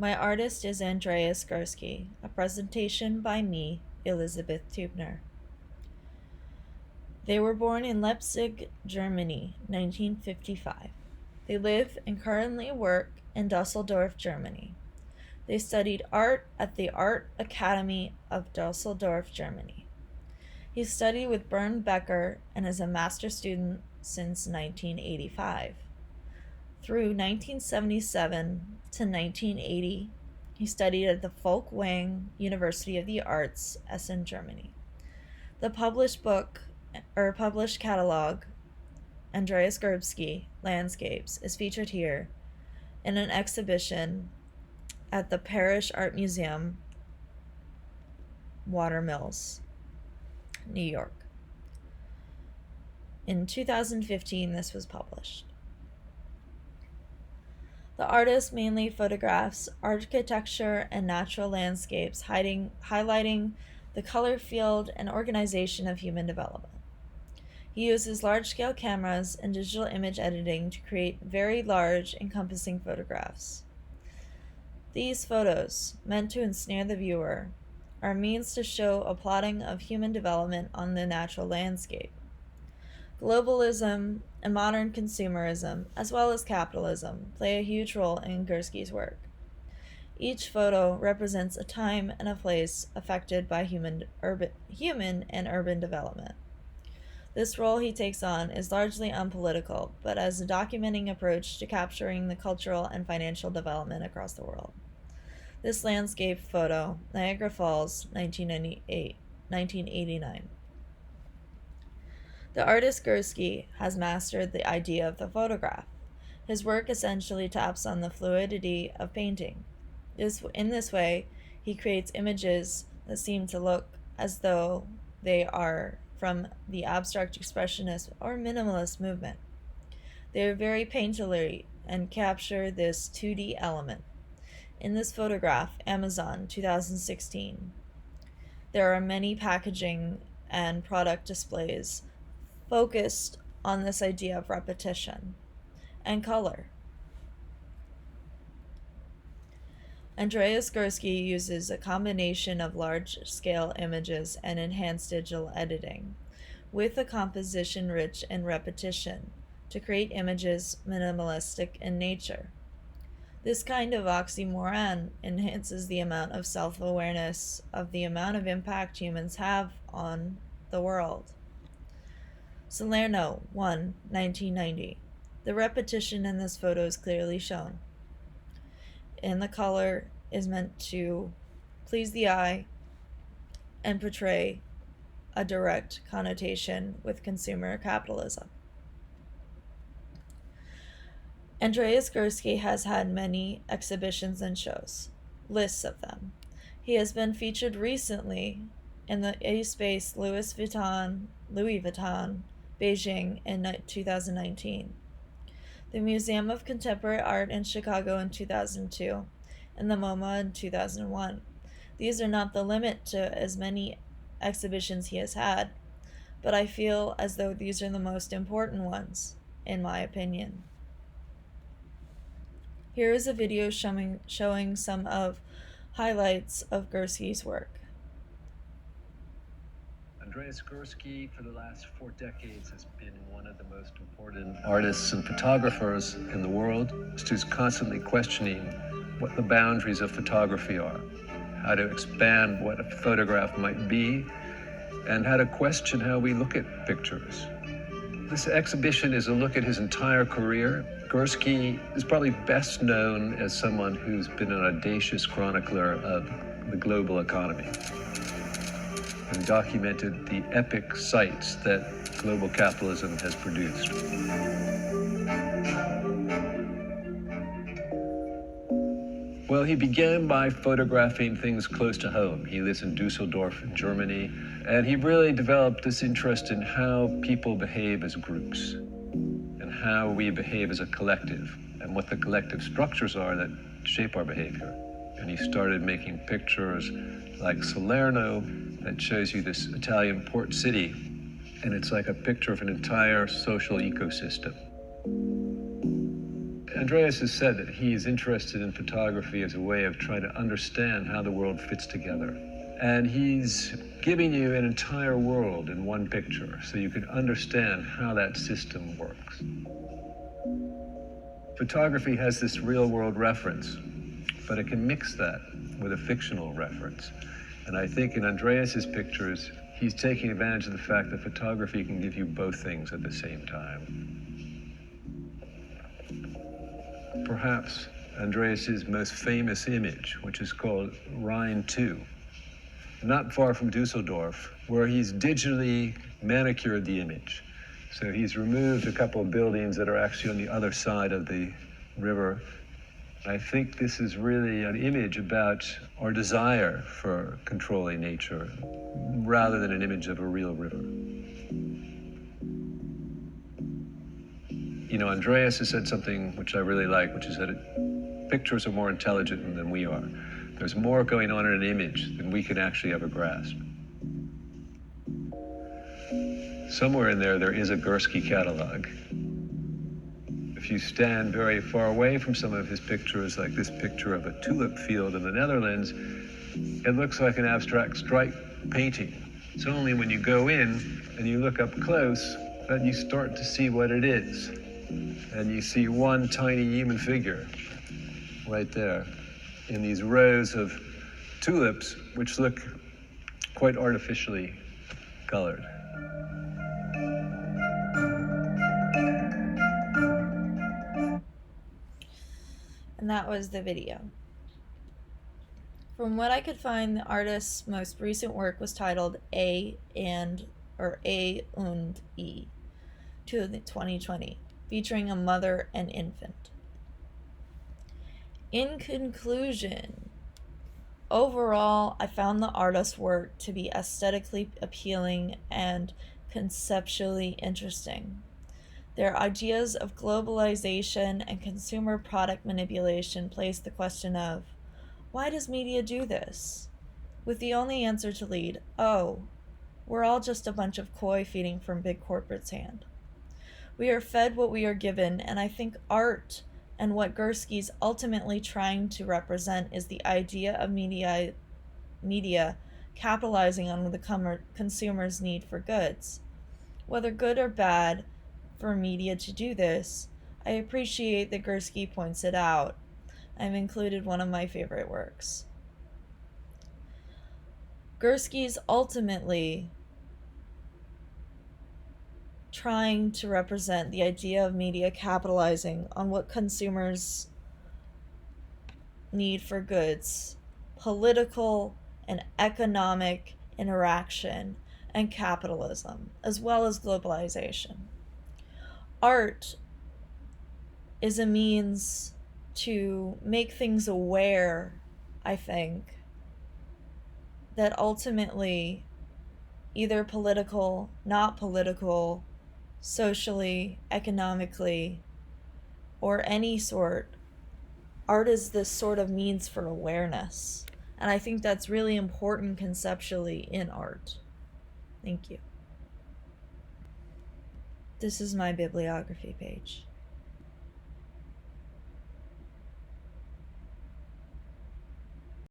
My artist is Andreas Gurksy, a presentation by me, Elisabeth Tubner. They were born in Leipzig, Germany, 1955. They live and currently work in Dusseldorf, Germany. They studied art at the Art Academy of Dusseldorf, Germany. He studied with Bernd Becker and is a master student since 1985. Through 1977 to 1980, he studied at the Folkwang University of the Arts, Essen, Germany. The published catalog, Andreas Gurksy Landscapes, is featured here in an exhibition at the Parrish Art Museum, Watermills, New York. In 2015, this was published. The artist mainly photographs architecture and natural landscapes, highlighting the color field and organization of human development. He uses large-scale cameras and digital image editing to create very large, encompassing photographs. These photos, meant to ensnare the viewer, are means to show a plotting of human development on the natural landscape. Globalism and modern consumerism, as well as capitalism, play a huge role in Gursky's work. Each photo represents a time and a place affected by human and urban development. This role he takes on is largely unpolitical, but as a documenting approach to capturing the cultural and financial development across the world. This landscape photo, Niagara Falls, 1989. The artist Gurksy has mastered the idea of the photograph. His work essentially taps on the fluidity of painting. In this way, he creates images that seem to look as though they are from the abstract expressionist or minimalist movement. They are very painterly and capture this 2D element. In this photograph, Amazon 2016, there are many packaging and product displays focused on this idea of repetition and color. Andreas Gurksy uses a combination of large-scale images and enhanced digital editing, with a composition rich in repetition, to create images minimalistic in nature. This kind of oxymoron enhances the amount of self-awareness of the amount of impact humans have on the world. Salerno 1, 1990. The repetition in this photo is clearly shown, and the color is meant to please the eye and portray a direct connotation with consumer capitalism. Andreas Gurksy has had many exhibitions and shows, lists of them. He has been featured recently in the A-Space Louis Vuitton, Beijing in 2019, the Museum of Contemporary Art in Chicago in 2002, and the MoMA in 2001. These are not the limit to as many exhibitions he has had, but I feel as though these are the most important ones, in my opinion. Here is a video showing some of highlights of Gursky's work. Andreas Gurksy, for the last 4 decades, has been one of the most important artists and photographers in the world, who's constantly questioning what the boundaries of photography are, how to expand what a photograph might be, and how to question how we look at pictures. This exhibition is a look at his entire career. Gurksy is probably best known as someone who's been an audacious chronicler of the global economy and documented the epic sights that global capitalism has produced. Well, he began by photographing things close to home. He lives in Dusseldorf, in Germany, and he really developed this interest in how people behave as groups and how we behave as a collective and what the collective structures are that shape our behavior. And he started making pictures like Salerno that shows you this Italian port city, and it's like a picture of an entire social ecosystem. Andreas has said that he is interested in photography as a way of trying to understand how the world fits together. And he's giving you an entire world in one picture so you can understand how that system works. Photography has this real world reference, but it can mix that with a fictional reference. And I think in Andreas's pictures, he's taking advantage of the fact that photography can give you both things at the same time. Perhaps Andreas's most famous image, which is called Rhine 2, not far from Dusseldorf, where he's digitally manicured the image. So he's removed a couple of buildings that are actually on the other side of the river. I think this is really an image about our desire for controlling nature, rather than an image of a real river. You know, Andreas has said something which I really like, which is that pictures are more intelligent than we are. There's more going on in an image than we can actually ever grasp. Somewhere in there is a Gurksy catalog. If you stand very far away from some of his pictures, like this picture of a tulip field in the Netherlands, it looks like an abstract stripe painting. It's only when you go in and you look up close that you start to see what it is. And you see one tiny human figure right there in these rows of tulips, which look quite artificially colored. And that was the video. From what I could find, the artist's most recent work was titled A and E to 2020, featuring a mother and infant. In conclusion, overall, I found the artist's work to be aesthetically appealing and conceptually interesting. Their ideas of globalization and consumer product manipulation place the question of, why does media do this? With the only answer to lead, oh, we're all just a bunch of koi feeding from big corporate's hand. We are fed what we are given, and I think art and what Gursky's ultimately trying to represent is the idea of media capitalizing on the consumer's need for goods. Whether good or bad for media to do this, I appreciate that Gurksy points it out. I've included one of my favorite works. Gursky's ultimately trying to represent the idea of media capitalizing on what consumers need for goods, political and economic interaction, and capitalism, as well as globalization. Art is a means to make things aware, I think, that ultimately either political, not political, socially, economically, or any sort, art is this sort of means for awareness. And I think that's really important conceptually in art. Thank you. This is my bibliography page.